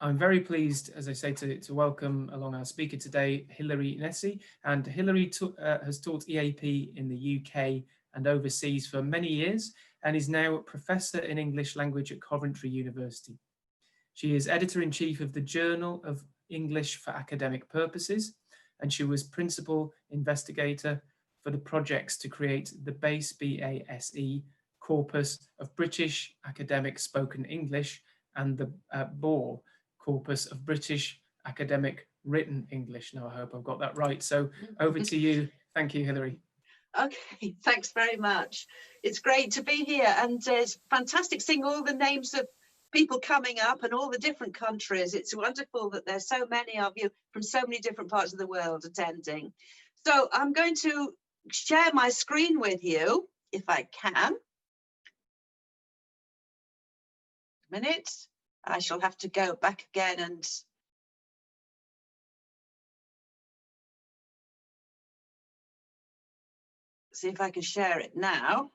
I'm very pleased, as I say, to welcome along our speaker today, Hilary Nesi. And Hilary has taught EAP in the UK and overseas for many years and is now a professor in English language at Coventry University. She is editor-in-chief of the Journal of English for Academic Purposes, and she was principal investigator for the projects to create the BASE BASE corpus of British academic spoken English and the BOR corpus of British academic written English. Now, I hope I've got that right. So over to you. Thank you, Hilary. Okay, thanks very much. It's great to be here, and it's fantastic seeing all the names of people coming up and all the different countries. It's wonderful that there's so many of you from so many different parts of the world attending. So I'm going to share my screen with you, if I can. A minute. I shall have to go back again and see if I can share it now.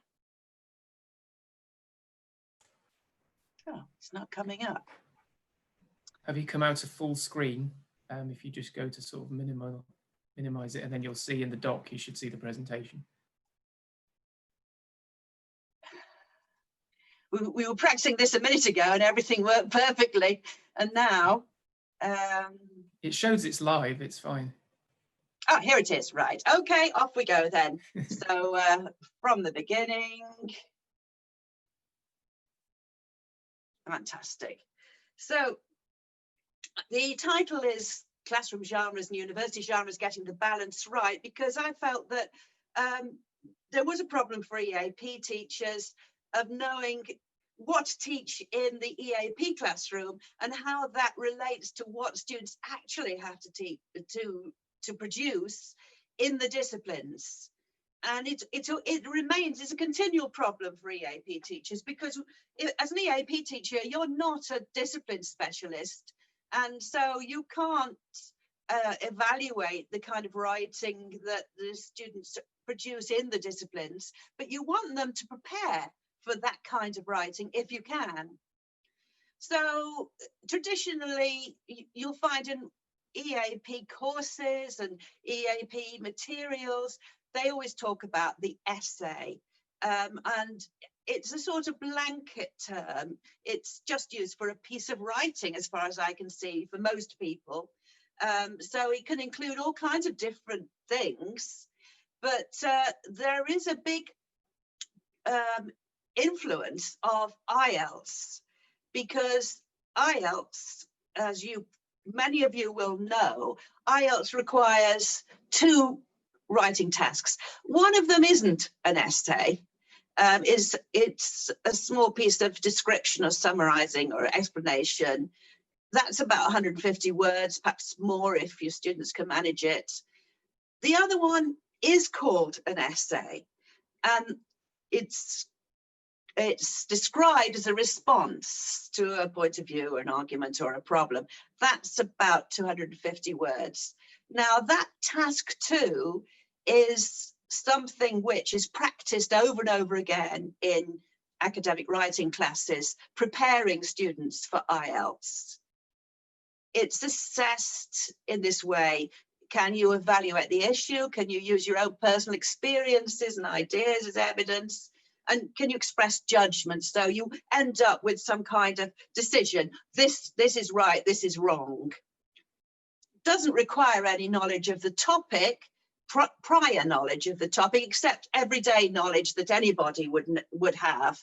Oh, it's not coming up. Have you come out of full screen? If you just go to sort of minimize it, and then you'll see in the doc, you should see the presentation. We were practicing this a minute ago and everything worked perfectly. And now... it shows it's live, it's fine. Oh, here it is, right. Okay, off we go then. So from the beginning. Fantastic. So the title is Classroom Genres and University Genres Getting the Balance Right, because I felt that there was a problem for EAP teachers of knowing what to teach in the EAP classroom and how that relates to what students actually have to teach to produce in the disciplines. And it remains, it's a continual problem for EAP teachers, because as an EAP teacher, you're not a discipline specialist, and so you can't evaluate the kind of writing that the students produce in the disciplines, but you want them to prepare for that kind of writing if you can. So traditionally, you'll find in EAP courses and EAP materials, they always talk about the essay, and it's a sort of blanket term. It's just used for a piece of writing, as far as I can see, for most people. So it can include all kinds of different things, but there is a big influence of Ielts, because Ielts, as many of you will know, Ielts requires 2 writing tasks. One of them isn't an essay. It's a small piece of description or summarizing or explanation. That's about 150 words, perhaps more if your students can manage it. The other one is called an essay, and it's described as a response to a point of view, an argument, or a problem. That's about 250 words. Now, that task 2 is something which is practiced over and over again in academic writing classes, preparing students for Ielts. It's assessed in this way. Can you evaluate the issue? Can you use your own personal experiences and ideas as evidence? And can you express judgment? So you end up with some kind of decision. This is right, this is wrong. Doesn't require any knowledge of the topic, prior knowledge of the topic, except everyday knowledge that anybody would have.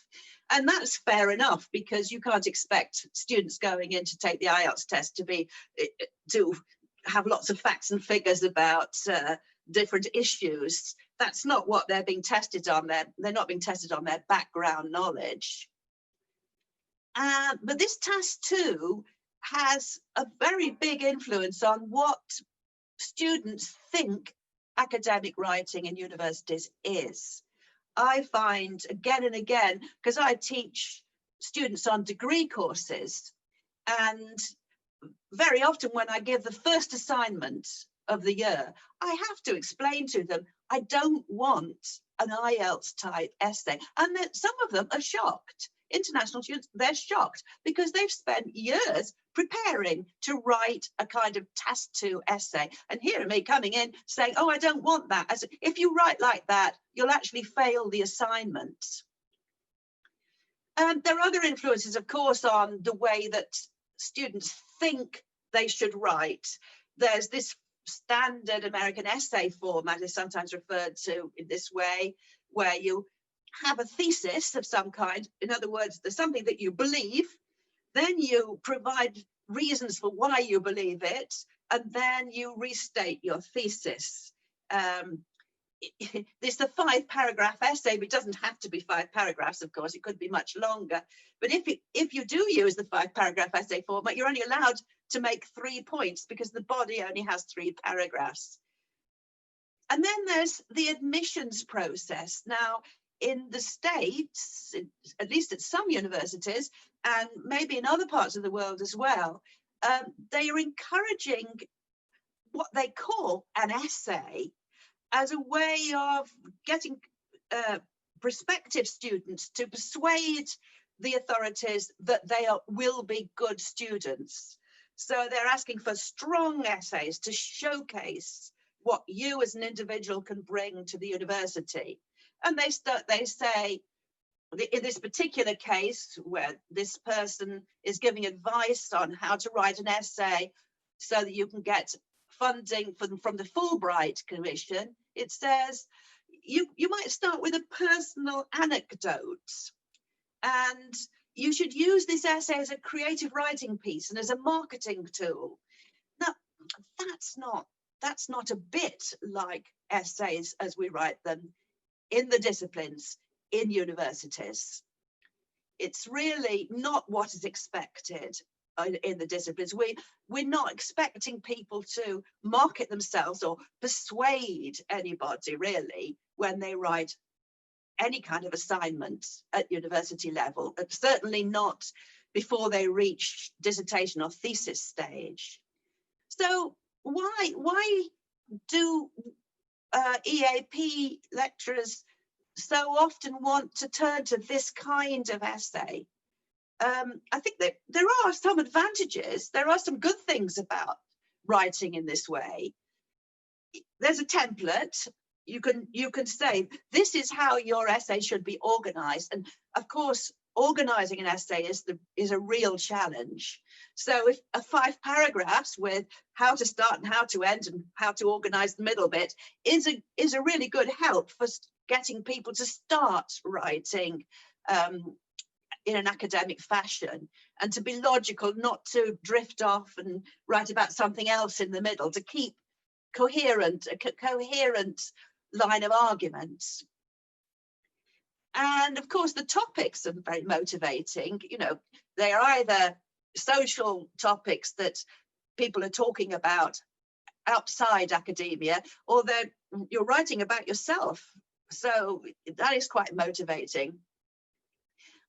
And that's fair enough, because you can't expect students going in to take the Ielts test to have lots of facts and figures about different issues. That's not what they're being tested on. They're not being tested on their background knowledge. But this task 2 has a very big influence on what students think academic writing in universities is. I find again and again, because I teach students on degree courses, and very often when I give the first assignment of the year, I have to explain to them, I don't want an Ielts type essay. And then some of them are shocked. international students, they're shocked because they've spent years preparing to write a kind of task 2 essay. And here are me coming in saying, oh, I don't want that. As if you write like that, you'll actually fail the assignment. There are other influences, of course, on the way that students think they should write. There's this standard American essay format is sometimes referred to in this way, where you have a thesis of some kind. In other words, there's something that you believe, then you provide reasons for why you believe it, and then you restate your thesis. This is a 5-paragraph essay, but it doesn't have to be 5 paragraphs, of course. It could be much longer. But if you do use the 5-paragraph essay format, you're only allowed to make 3 points because the body only has 3 paragraphs. And then there's the admissions process. Now, in the States, at least at some universities, and maybe in other parts of the world as well, they are encouraging what they call an essay as a way of getting prospective students to persuade the authorities that they will be good students. So they're asking for strong essays to showcase what you as an individual can bring to the university. And they say, in this particular case, where this person is giving advice on how to write an essay so that you can get funding from the Fulbright Commission, it says you might start with a personal anecdote, and you should use this essay as a creative writing piece and as a marketing tool. Now, that's not a bit like essays as we write them in the disciplines in universities. It's really not what is expected in the disciplines. We're not expecting people to market themselves or persuade anybody really when they write any kind of assignment at university level, certainly not before they reach dissertation or thesis stage. So why do EAP lecturers so often want to turn to this kind of essay? I think that there are some advantages. There are some good things about writing in this way. There's a template. You can say, this is how your essay should be organized. And of course, organizing an essay is a real challenge. So if 5 paragraphs with how to start and how to end and how to organize the middle bit is a really good help for getting people to start writing in an academic fashion, and to be logical, not to drift off and write about something else in the middle, to keep a coherent line of arguments. And of course, the topics are very motivating. You know, they are either social topics that people are talking about outside academia, or you're writing about yourself. So that is quite motivating.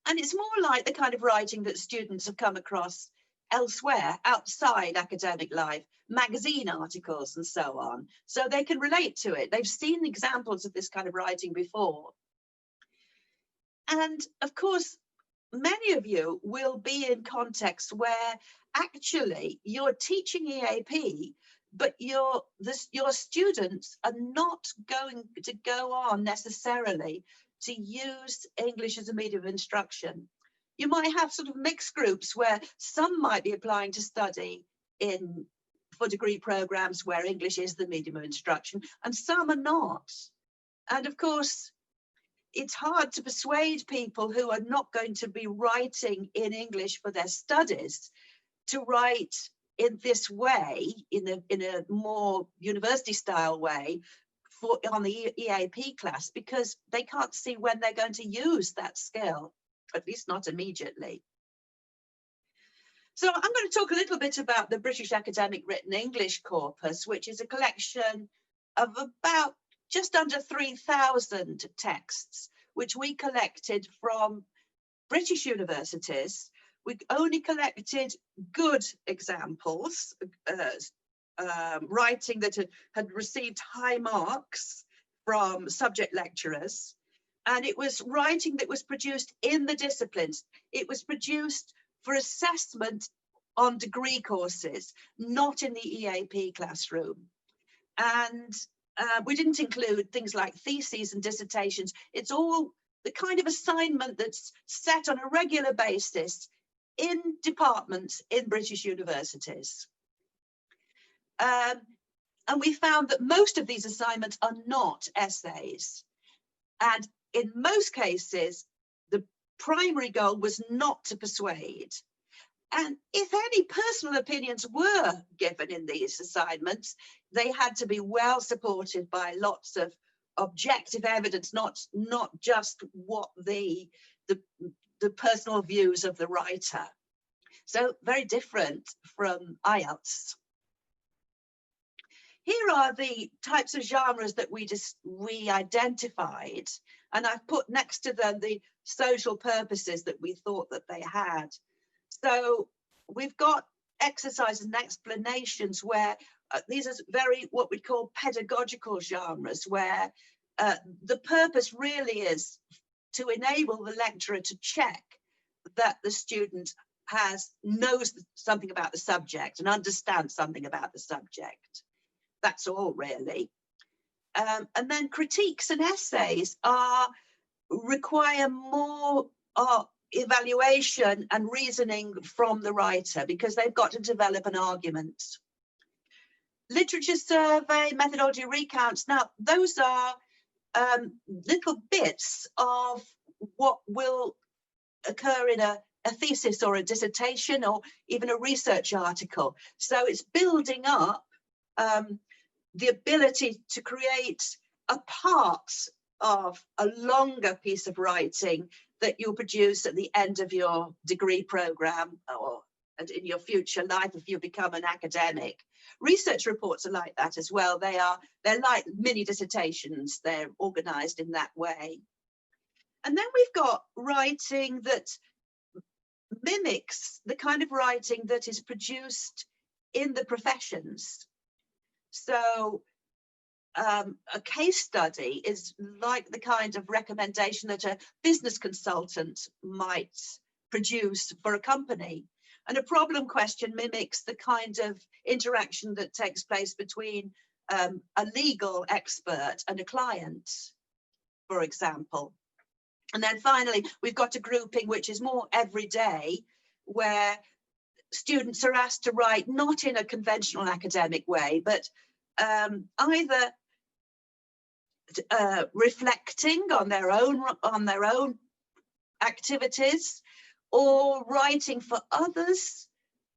And it's more like the kind of writing that students have come across elsewhere, outside academic life, magazine articles and so on. So they can relate to it. They've seen examples of this kind of writing before. And of course, many of you will be in contexts where actually you're teaching EAP, but your students are not going to go on necessarily to use English as a medium of instruction. You might have sort of mixed groups where some might be applying to study for degree programs where English is the medium of instruction, and some are not. And of course, it's hard to persuade people who are not going to be writing in English for their studies to write in this way, in a more university style way, on the EAP class, because they can't see when they're going to use that skill, at least not immediately. So I'm going to talk a little bit about the British Academic Written English Corpus, which is a collection of about just under 3,000 texts, which we collected from British universities. We only collected good examples, writing that had received high marks from subject lecturers. And it was writing that was produced in the disciplines. It was produced for assessment on degree courses, not in the EAP classroom. And we didn't include things like theses and dissertations. It's all the kind of assignment that's set on a regular basis in departments in British universities. And we found that most of these assignments are not essays. And in most cases, the primary goal was not to persuade. And if any personal opinions were given in these assignments, they had to be well supported by lots of objective evidence, not just what the personal views of the writer. So very different from Ielts. Here are the types of genres that we identified, and I've put next to them the social purposes that we thought that they had. So we've got exercises and explanations where these are very what we call pedagogical genres, where the purpose really is to enable the lecturer to check that the student knows something about the subject and understands something about the subject. That's all really. And then critiques and essays require more evaluation and reasoning from the writer, because they've got to develop an argument. Literature survey, methodology recounts. Now, those are little bits of what will occur in a thesis or a dissertation or even a research article. So it's building up the ability to create a part of a longer piece of writing that you'll produce at the end of your degree program or in your future life if you become an academic. Research reports are like that as well. They're like mini dissertations. They're organized in that way. And then we've got writing that mimics the kind of writing that is produced in the professions. So a case study is like the kind of recommendation that a business consultant might produce for a company. And a problem question mimics the kind of interaction that takes place between a legal expert and a client, for example. And then finally, we've got a grouping which is more everyday, where students are asked to write not in a conventional academic way, but either reflecting on their own activities, or writing for others,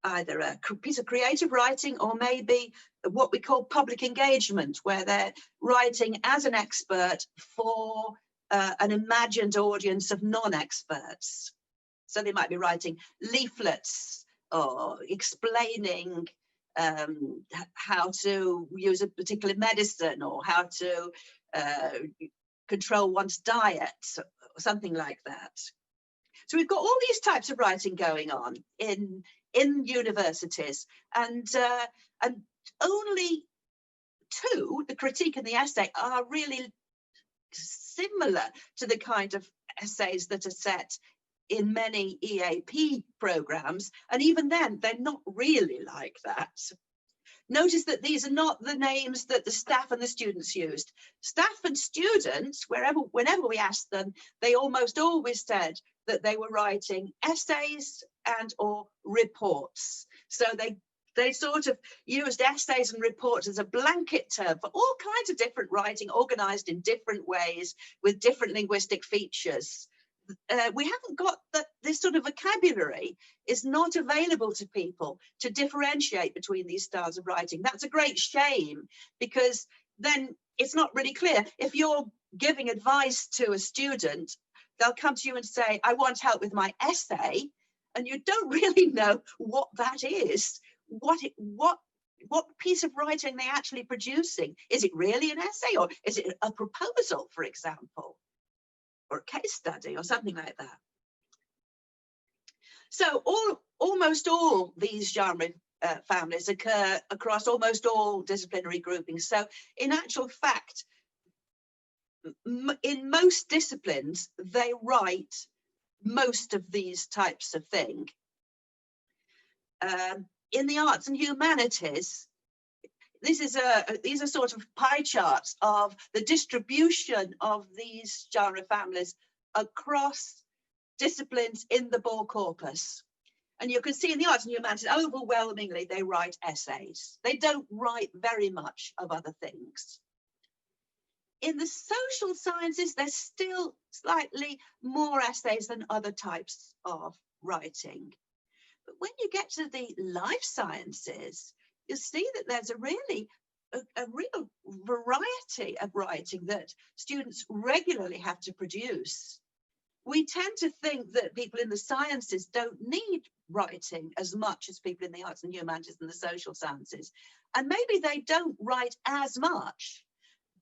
either a piece of creative writing or maybe what we call public engagement, where they're writing as an expert for an imagined audience of non-experts. So they might be writing leaflets or explaining how to use a particular medicine or how to control one's diet, or something like that. So we've got all these types of writing going on in universities, and only two, the critique and the essay, are really similar to the kind of essays that are set in many EAP programs, and even then they're not really like that. Notice that these are not the names that the staff and the students used. Staff and students, whenever we asked them, they almost always said that they were writing essays and or reports. So they sort of used essays and reports as a blanket term for all kinds of different writing, organized in different ways with different linguistic features. We haven't got this sort of vocabulary is not available to people to differentiate between these styles of writing. That's a great shame, because then it's not really clear. If you're giving advice to a student, they'll come to you and say, I want help with my essay, and you don't really know what that is, what piece of writing they're actually producing. Is it really an essay, or is it a proposal, for example, or a case study or something like that? So almost all these genre families occur across almost all disciplinary groupings. So in actual fact, in most disciplines, they write most of these types of thing. In the arts and humanities, these are sort of pie charts of the distribution of these genre families across disciplines in the Bore corpus. And you can see in the arts and humanities, overwhelmingly, they write essays. They don't write very much of other things. In the social sciences, there's still slightly more essays than other types of writing. But when you get to the life sciences, you see that there's a real variety of writing that students regularly have to produce. We tend to think that people in the sciences don't need writing as much as people in the arts and humanities and the social sciences. And maybe they don't write as much,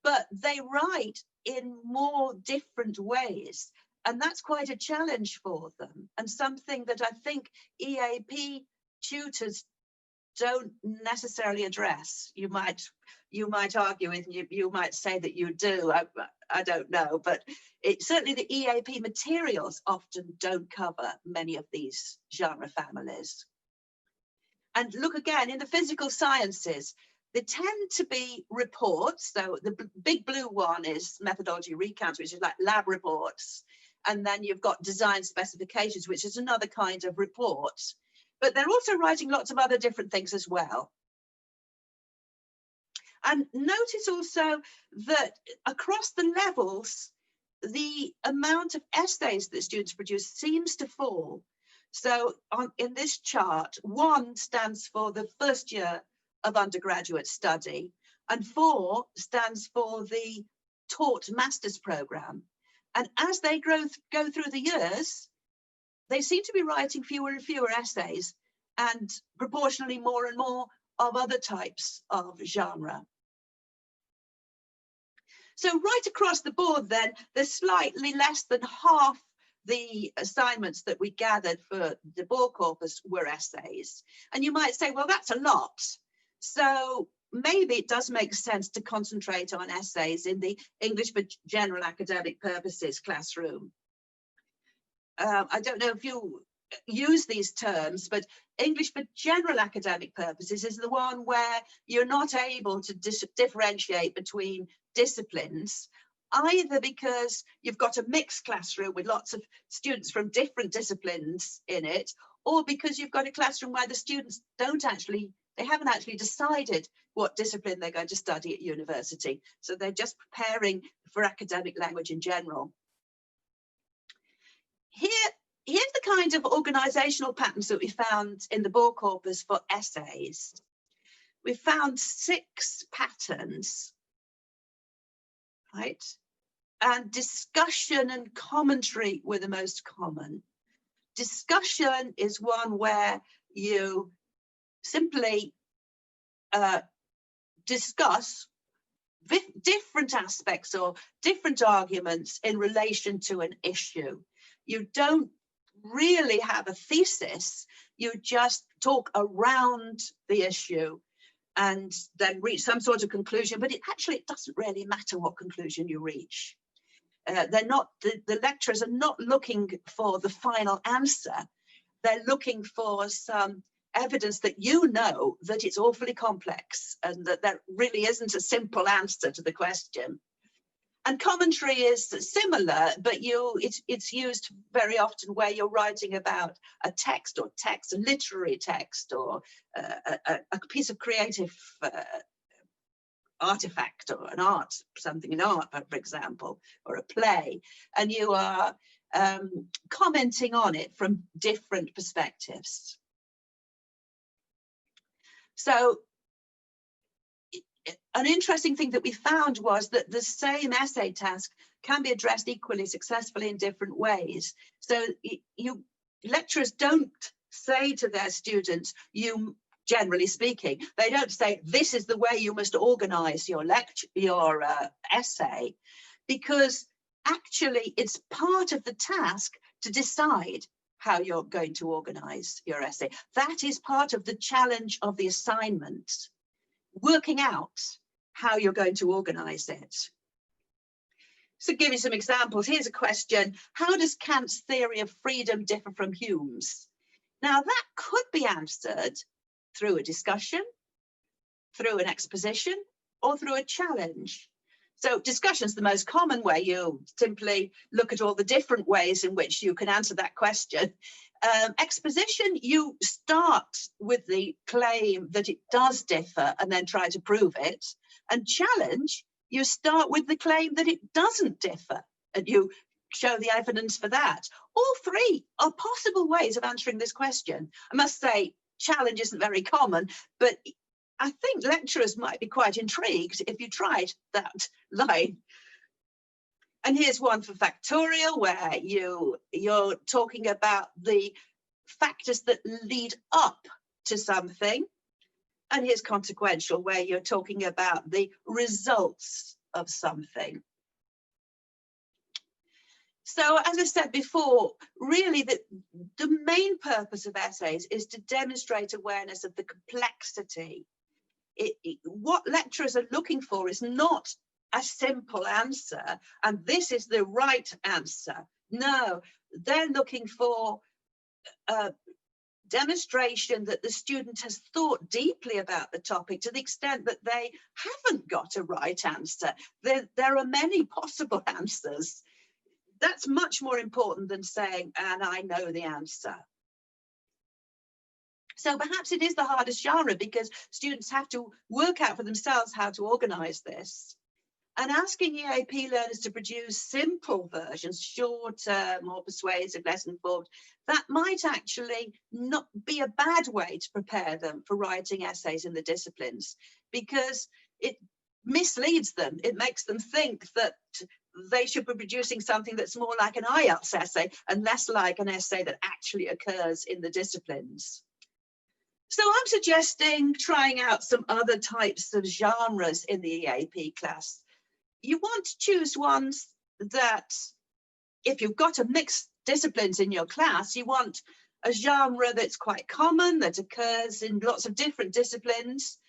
but they write in more different ways. And that's quite a challenge for them, and something that I think EAP tutors don't necessarily address. You might argue with me, you might say that you do, I don't know, but certainly the EAP materials often don't cover many of these genre families. And look again, in the physical sciences, they tend to be reports. So the big blue one is methodology recounts, which is like lab reports. And then you've got design specifications, which is another kind of report. But they're also writing lots of other different things as well. And notice also that across the levels, the amount of essays that students produce seems to fall. So in this chart, 1 stands for the first year of undergraduate study, and 4 stands for the taught master's program. And as they go through the years, they seem to be writing fewer and fewer essays and proportionally more and more of other types of genre. So right across the board then, there's slightly less than half the assignments that we gathered for the Bore corpus were essays. And you might say, well, that's a lot. So maybe it does make sense to concentrate on essays in the English for general academic purposes classroom. I don't know if you use these terms, but English for general academic purposes is the one where you're not able to differentiate between disciplines, either because you've got a mixed classroom with lots of students from different disciplines in it, or because you've got a classroom where the students haven't actually decided what discipline they're going to study at university. So they're just preparing for academic language in general. Here's the kind of organizational patterns that we found in the Bore corpus for essays. We found 6 patterns, right? And discussion and commentary were the most common. Discussion is one where you simply discuss different aspects or different arguments in relation to an issue. You don't really have a thesis, you just talk around the issue and then reach some sort of conclusion, but it doesn't really matter what conclusion you reach. The lecturers are not looking for the final answer, they're looking for some evidence that you know that it's awfully complex and that there really isn't a simple answer to the question. And commentary is similar, but it's used very often where you're writing about a text, a literary text, or a piece of creative artifact, or something in art, for example, or a play, and you are commenting on it from different perspectives. So an interesting thing that we found was that the same essay task can be addressed equally successfully in different ways. So lecturers don't say to their students, generally speaking, they don't say, this is the way you must organize your essay, because actually it's part of the task to decide how you're going to organize your essay. That is part of the challenge of the assignment, working out how you're going to organize it. So give you some examples. Here's a question. How does Kant's theory of freedom differ from Hume's? Now that could be answered through a discussion, through an exposition, or through a challenge. So discussion is the most common way. You simply look at all the different ways in which you can answer that question. Exposition, you start with the claim that it does differ and then try to prove it. And challenge, you start with the claim that it doesn't differ and you show the evidence for that. All three are possible ways of answering this question. I must say, challenge isn't very common, but I think lecturers might be quite intrigued if you tried that line. And here's one for factorial, where you're talking about the factors that lead up to something. And here's consequential, where you're talking about the results of something. So as I said before, really the main purpose of essays is to demonstrate awareness of the complexity. What lecturers are looking for is not a simple answer, and this is the right answer. No, they're looking for a demonstration that the student has thought deeply about the topic to the extent that they haven't got a right answer. There are many possible answers. That's much more important than saying, and I know the answer. So perhaps it is the hardest genre because students have to work out for themselves how to organise this. And asking EAP learners to produce simple versions, shorter, more persuasive, less informed, that might actually not be a bad way to prepare them for writing essays in the disciplines, because it misleads them. It makes them think that they should be producing something that's more like an Ielts essay and less like an essay that actually occurs in the disciplines. So I'm suggesting trying out some other types of genres in the EAP class. You want to choose ones that, if you've got a mixed disciplines in your class, you want a genre that's quite common, that occurs in lots of different disciplines.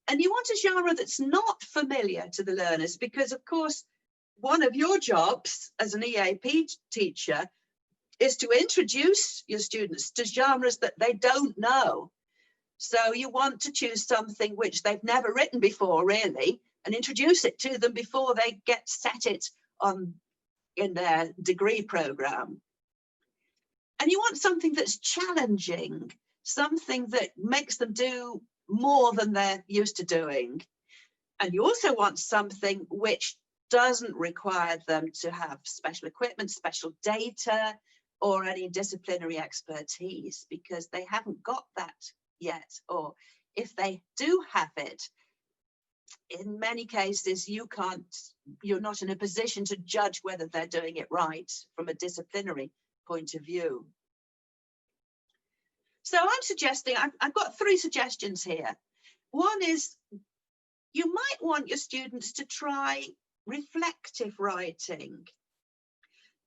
And you want a genre that's not familiar to the learners, because of course, one of your jobs as an EAP teacher is to introduce your students to genres that they don't know. So you want to choose something which they've never written before, really, and introduce it to them before they get set it on in their degree program. And you want something that's challenging, something that makes them do more than they're used to doing. And you also want something which doesn't require them to have special equipment, special data, or any disciplinary expertise, because they haven't got that yet. Or if they do have it, in many cases, you're not in a position to judge whether they're doing it right from a disciplinary point of view. So I'm suggesting, I've got 3 suggestions here. One is, you might want your students to try reflective writing,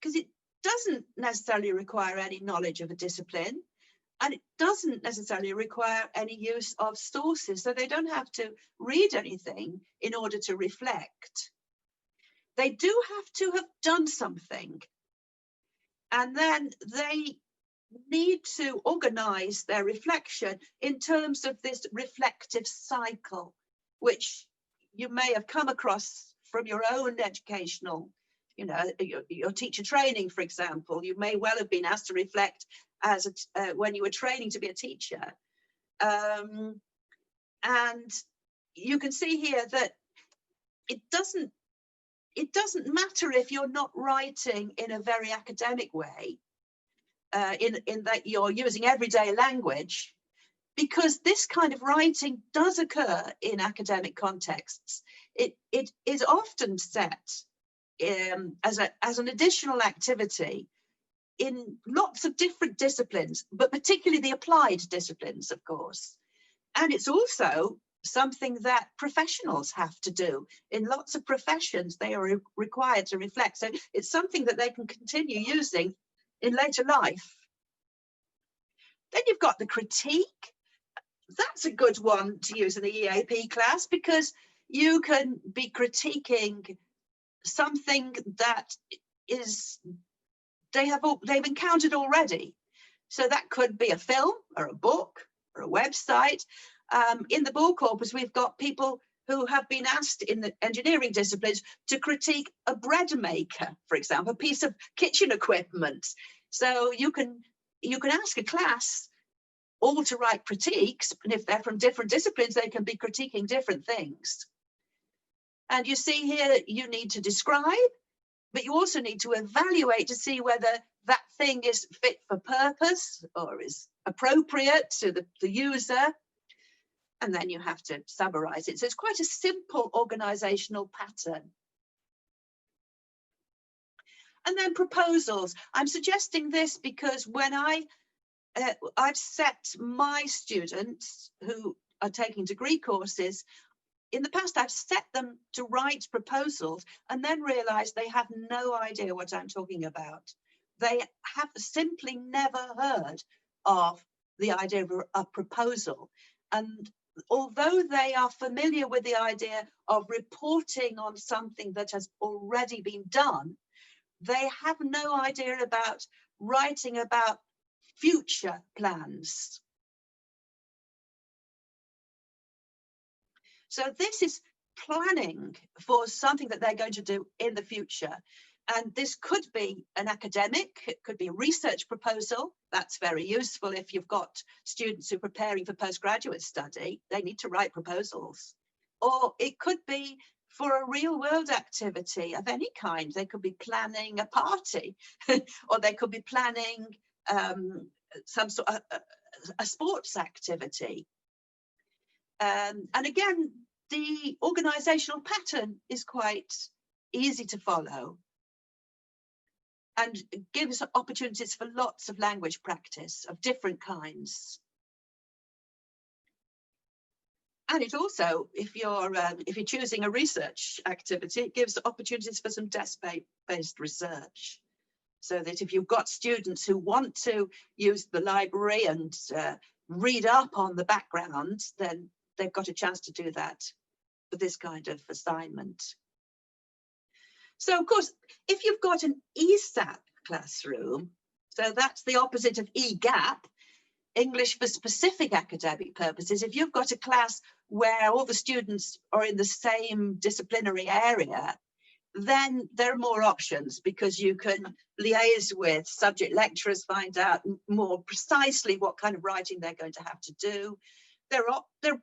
because it doesn't necessarily require any knowledge of a discipline, and it doesn't necessarily require any use of sources, so they don't have to read anything in order to reflect. They do have to have done something, and then they need to organise their reflection in terms of this reflective cycle, which you may have come across from your own educational, your teacher training, for example. You may well have been asked to reflect as when you were training to be a teacher. And you can see here that it doesn't matter if you're not writing in a very academic way, in that you're using everyday language, because this kind of writing does occur in academic contexts. It is often set as an additional activity in lots of different disciplines, but particularly the applied disciplines, of course. And it's also something that professionals have to do. In lots of professions, they are required to reflect. So it's something that they can continue using in later life. Then you've got the critique. That's a good one to use in the EAP class, because you can be critiquing something that they've encountered already. So that could be a film or a book or a website. In the ball corpus, we've got people who have been asked in the engineering disciplines to critique a bread maker, for example, a piece of kitchen equipment. So you can ask a class all to write critiques, and if they're from different disciplines, they can be critiquing different things. And you see here, you need to describe, but you also need to evaluate to see whether that thing is fit for purpose or is appropriate to the user. And then you have to summarize it. So it's quite a simple organizational pattern. And then proposals. I'm suggesting this because when I've set my students who are taking degree courses, in the past, I've set them to write proposals and then realized they have no idea what I'm talking about. They have simply never heard of the idea of a proposal. And although they are familiar with the idea of reporting on something that has already been done, they have no idea about writing about future plans. So this is planning for something that they're going to do in the future. And this could be an academic, it could be a research proposal. That's very useful if you've got students who are preparing for postgraduate study, they need to write proposals. Or it could be for a real world activity of any kind. They could be planning a party, or they could be planning some sort of a sports activity. And again, the organizational pattern is quite easy to follow and gives opportunities for lots of language practice of different kinds. And it also, if you're choosing a research activity, it gives opportunities for some desk-based research. So that if you've got students who want to use the library and read up on the background, then they've got a chance to do that with this kind of assignment. So of course, if you've got an ESAP classroom, so that's the opposite of EGAP, English for specific academic purposes, if you've got a class where all the students are in the same disciplinary area, then there are more options because you can liaise with subject lecturers, find out more precisely what kind of writing they're going to have to do. There are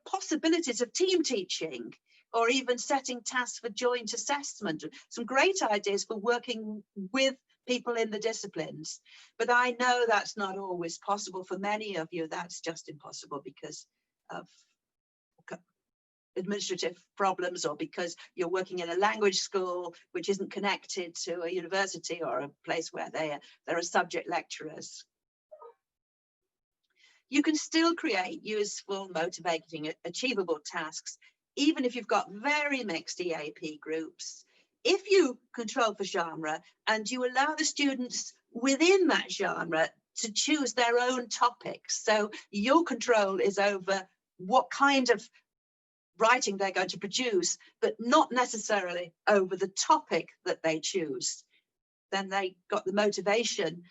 possibilities of team teaching or even setting tasks for joint assessment. Some great ideas for working with people in the disciplines. But I know that's not always possible for many of you. That's just impossible because of administrative problems or because you're working in a language school which isn't connected to a university or a place where there are subject lecturers. You can still create useful, motivating, achievable tasks, even if you've got very mixed EAP groups. If you control for genre and you allow the students within that genre to choose their own topics, so your control is over what kind of writing they're going to produce, but not necessarily over the topic that they choose, then they got the motivation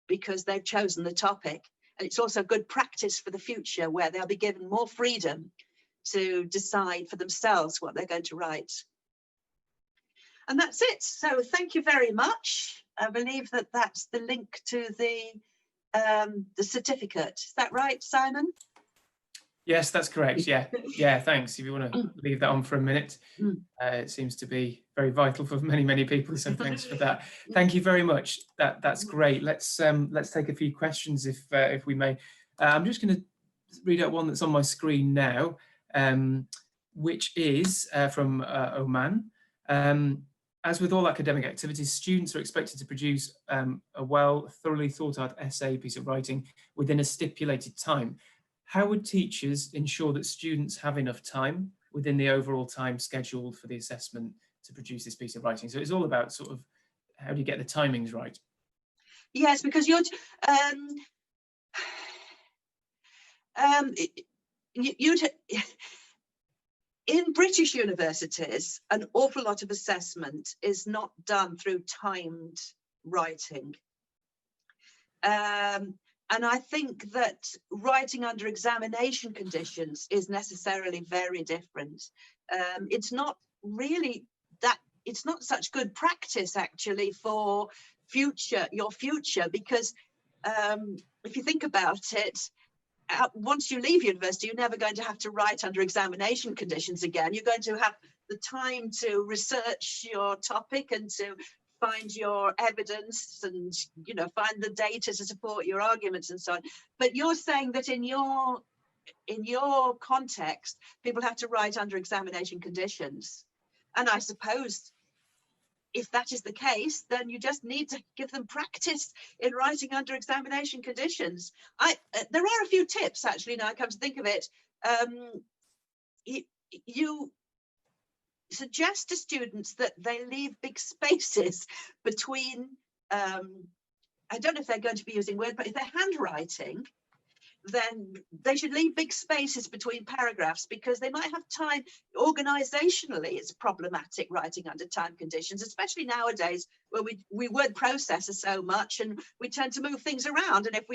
because they've chosen the topic. And it's also good practice for the future where they'll be given more freedom to decide for themselves what they're going to write. And that's it. So thank you very much. I believe that that's the link to the certificate. Is that right, Simon? Yes, that's correct. Yeah, yeah. Thanks. If you want to leave that on for a minute, it seems to be very vital for many, many people. So thanks for that. Thank you very much. That's great. Let's take a few questions if we may. I'm just going to read out one that's on my screen now, which is from Oman. As with all academic activities, students are expected to produce a thoroughly thought out essay piece of writing within a stipulated time. How would teachers ensure that students have enough time within the overall time scheduled for the assessment to produce this piece of writing? So it's all about sort of how do you get the timings right? Yes, because you'd in British universities, an awful lot of assessment is not done through timed writing. And I think that writing under examination conditions is necessarily very different. It's not really that, it's not such good practice actually for your future, because if you think about it, once you leave university, you're never going to have to write under examination conditions again. You're going to have the time to research your topic and to find your evidence and, you know, find the data to support your arguments and so on. But you're saying that in your context, people have to write under examination conditions. And I suppose if that is the case, then you just need to give them practice in writing under examination conditions. There are a few tips, actually, now I come to think of it. You suggest to students that they leave big spaces between, I don't know if they're going to be using Word, but if they're handwriting, then they should leave big spaces between paragraphs, because they might have time. Organizationally, it's problematic writing under time conditions, especially nowadays where we word processor so much and we tend to move things around. And if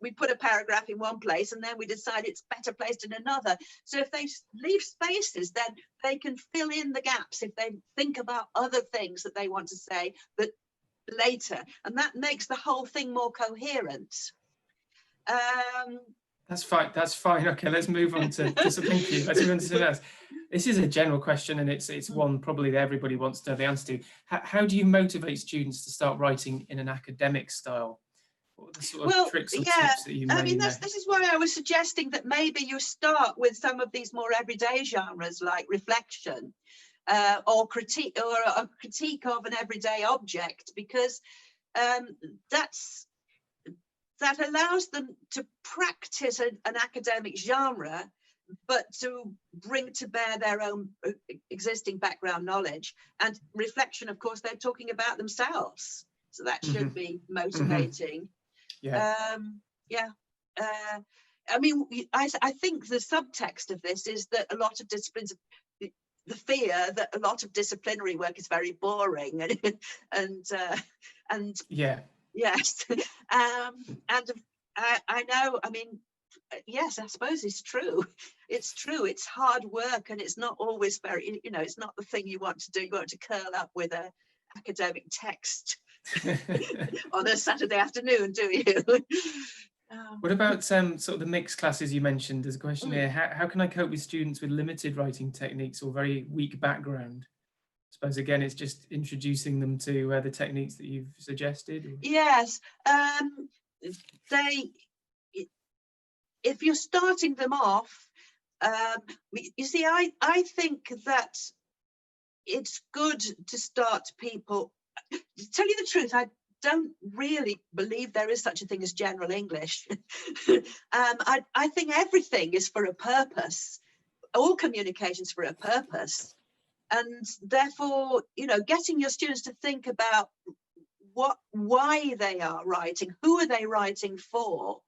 we put a paragraph in one place and then we decide it's better placed in another. So if they leave spaces, then they can fill in the gaps if they think about other things that they want to say that later, and that makes the whole thing more coherent. That's fine. Okay, let's move on to thank you. Let's move on to something else. This is a general question, and it's one probably that everybody wants to know the answer to. How do you motivate students to start writing in an academic style? What are the sort of tricks and tips that you may? I mean, this is why I was suggesting that maybe you start with some of these more everyday genres like reflection, or critique, or a critique of an everyday object, because that allows them to practice an academic genre, but to bring to bear their own existing background knowledge. And reflection, of course, they're talking about themselves. So that should be motivating. I mean, I think the subtext of this is that a lot of disciplines, the fear that a lot of disciplinary work is very boring and yeah. Yes, and I know, I mean, yes, I suppose it's true. It's true. It's hard work, and it's not always very, you know, it's not the thing you want to do. You want to curl up with an academic text on a Saturday afternoon, do you? What about sort of the mixed classes you mentioned? There's a question here. How can I cope with students with limited writing techniques or very weak background? I suppose, again, it's just introducing them to the techniques that you've suggested. Or? Yes. If you're starting them off, you see, I think that it's good to start people. To tell you the truth, I don't really believe there is such a thing as general English. I think everything is for a purpose. All communication's for a purpose. And therefore, you know, getting your students to think about why they are writing, who are they writing for,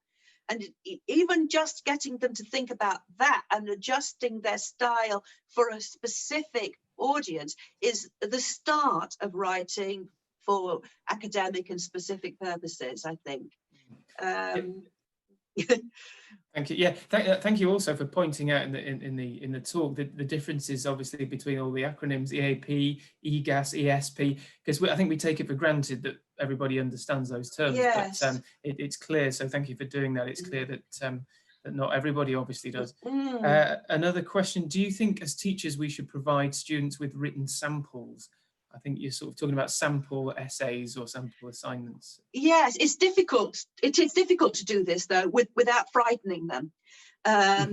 and even just getting them to think about that and adjusting their style for a specific audience is the start of writing for academic and specific purposes, I think. Thank you. Yeah, thank you also for pointing out in the talk the differences obviously between all the acronyms EAP, EGAS, ESP, because I think we take it for granted that everybody understands those terms. Yes. But it's clear. So thank you for doing that. It's clear that that not everybody obviously does. Another question: do you think as teachers we should provide students with written samples? I think you're sort of talking about sample essays or sample assignments. Yes, it's difficult. It is difficult to do this though without frightening them. I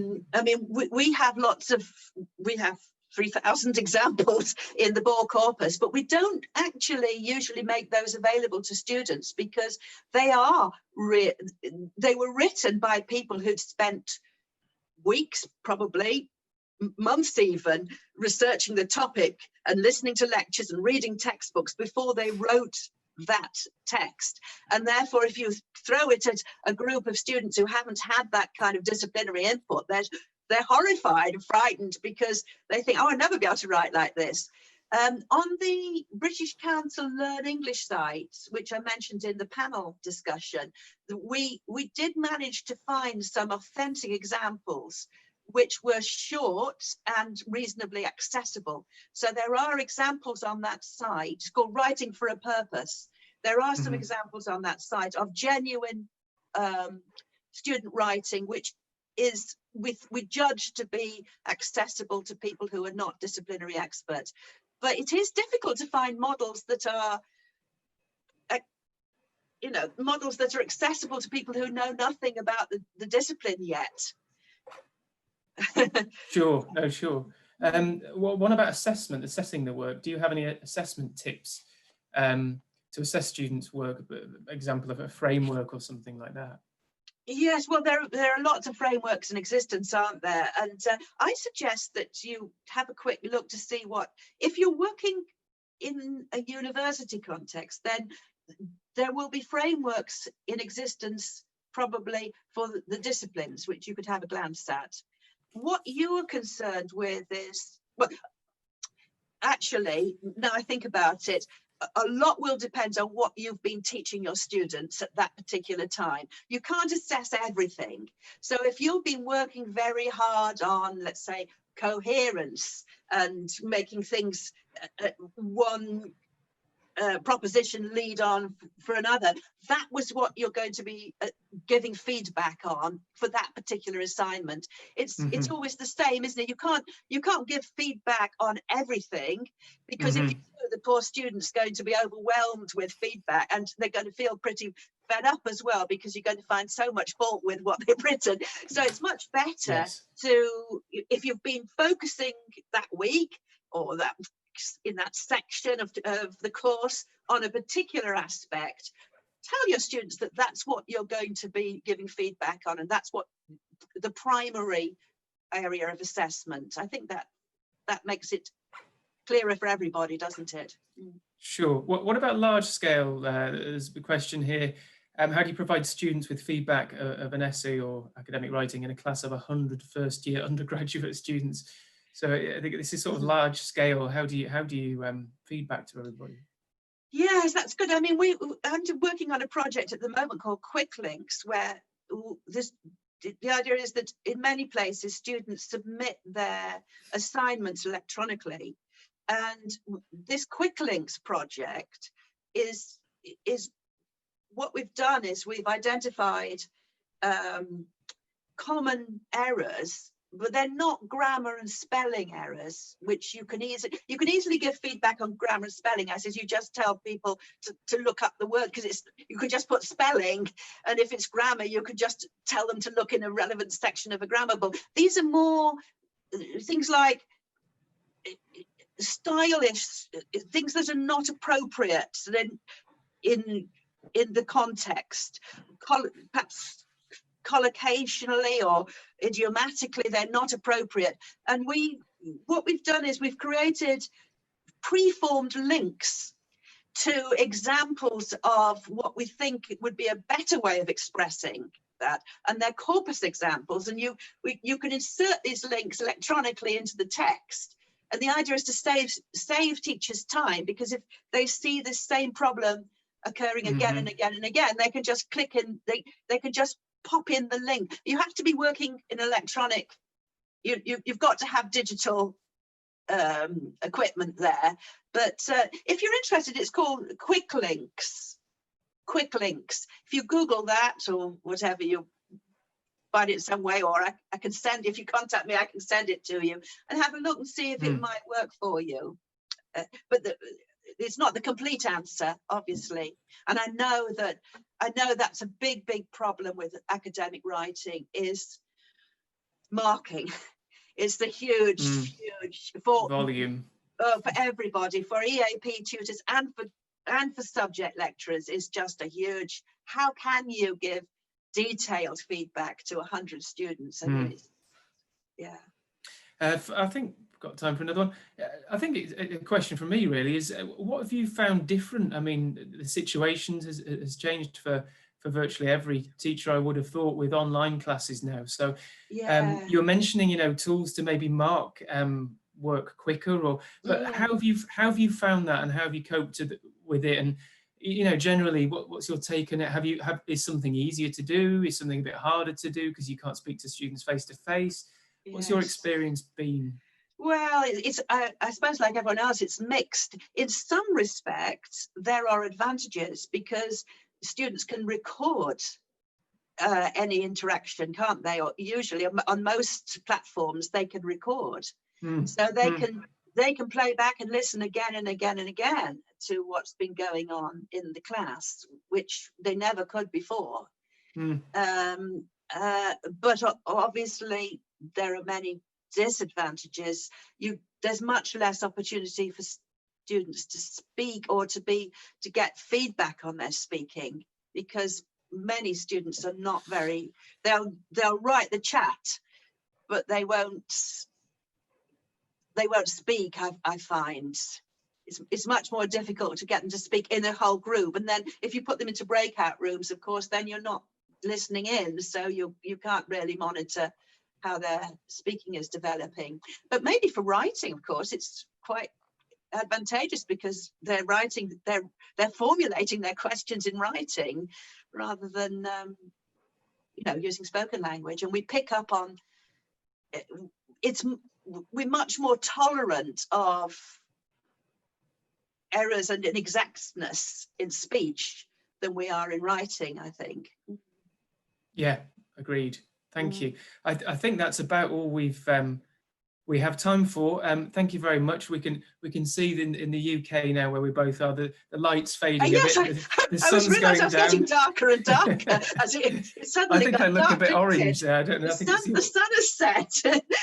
mean, we have 3,000 examples in the Ball Corpus, but we don't actually usually make those available to students because they were written by people who'd spent weeks, probably months even, researching the topic and listening to lectures and reading textbooks before they wrote that text. And therefore, if you throw it at a group of students who haven't had that kind of disciplinary input, they're horrified and frightened because they think, oh, I'll never be able to write like this. On the British Council Learn English site, which I mentioned in the panel discussion, we did manage to find some authentic examples which were short and reasonably accessible. So there are examples on that site. It's called Writing for a Purpose. There are some examples on that site of genuine student writing, which is we judge to be accessible to people who are not disciplinary experts. But it is difficult to find models that are, models that are accessible to people who know nothing about the discipline yet. Sure. What about assessment, assessing the work? Do you have any assessment tips to assess students' work, example of a framework or something like that? Yes, well, there are lots of frameworks in existence, aren't there? And I suggest that you have a quick look to see if you're working in a university context, then there will be frameworks in existence probably for the disciplines, which you could have a glance at. What you are concerned with is, well, actually, now I think about it, a lot will depend on what you've been teaching your students at that particular time. You can't assess everything. So if you've been working very hard on, let's say, coherence and making things one proposition lead on for another, that was what you're going to be giving feedback on for that particular assignment. It's always the same, isn't it? You can't give feedback on everything, because if you do, the poor student's going to be overwhelmed with feedback, and they're going to feel pretty fed up as well, because you're going to find so much fault with what they've written. So it's much better to, if you've been focusing that week or that in that section of the course on a particular aspect, tell your students that that's what you're going to be giving feedback on, and that's what the primary area of assessment. I think that makes it clearer for everybody, doesn't it? Sure. What about large scale? There's a question here. How do you provide students with feedback of an essay or academic writing in a class of 100 first-year undergraduate students? So I think this is sort of large scale. How do you feedback to everybody? Yes, that's good. I mean, I'm working on a project at the moment called Quick Links, where the idea is that in many places students submit their assignments electronically, and this Quick Links project is what we've done is we've identified common errors, but they're not grammar and spelling errors, which you can easily give feedback on grammar and spelling, as is you just tell people to look up the word, because you could just put spelling, and if it's grammar, you could just tell them to look in a relevant section of a grammar book. These are more things like stylish things that are not appropriate in the context, perhaps collocationally or idiomatically they're not appropriate. And what we've done is we've created preformed links to examples of what we think would be a better way of expressing that, and they're corpus examples, and you can insert these links electronically into the text. And the idea is to save teachers time, because if they see the same problem occurring again and again and again, they can just click in, they can just pop in the link. You have to be working in electronic, you've got to have digital equipment there. But if you're interested, it's called Quick Links. Quick Links. If you Google that or whatever, you'll find it some way, or I can send, if you contact me, I can send it to you and have a look and see if it might work for you. But it's not the complete answer, obviously. And I know that's a big problem with academic writing, is marking. It's the huge volume for everybody, for EAP tutors and for subject lecturers, is just a huge. How can you give detailed feedback to 100 students? I mean, I think we've got time for another one. I think a question from me really is, what have you found different? I mean, the situations has changed for virtually every teacher, I would have thought, with online classes now. So Yeah. you're mentioning, tools to maybe mark work quicker, but how have you found that, and how have you coped with it? And generally, what's your take on it? Is something easier to do? Is something a bit harder to do because you can't speak to students face to face? What's your experience been? Well, I suppose, like everyone else, it's mixed. In some respects, there are advantages because students can record any interaction, can't they? Or usually on most platforms, they can record. So they can play back and listen again and again and again to what's been going on in the class, which they never could before. But obviously, there are many disadvantages. There's much less opportunity for students to speak or to get feedback on their speaking, because many students are not very, they'll write the chat, but they won't speak. I find it's much more difficult to get them to speak in a whole group, and then if you put them into breakout rooms, of course, then you're not listening in, so you can't really monitor how their speaking is developing. But maybe for writing, of course, it's quite advantageous because they're formulating their questions in writing rather than using spoken language. And we pick up on we're much more tolerant of errors and inexactness in speech than we are in writing, I think. Yeah, agreed. Thank you. I think that's about all we have time for. Thank you very much. We can see in the UK now, where we both are, the lights fading yes, a bit. The sun's going down. I was getting darker and darker. As it suddenly I think I look a bit orange there. I don't know. The sun has set.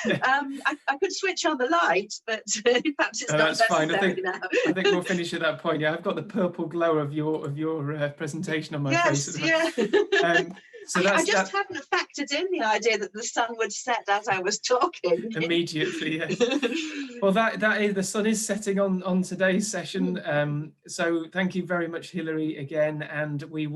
Yeah. I could switch on the light, but perhaps it's not that's fine. I think now. we'll finish at that point. Yeah, I've got the purple glow of your presentation on my face. So I just hadn't factored in the idea that the sun would set as I was talking. Immediately, yes. Well, the sun is setting on today's session. So thank you very much, Hilary, again, and we will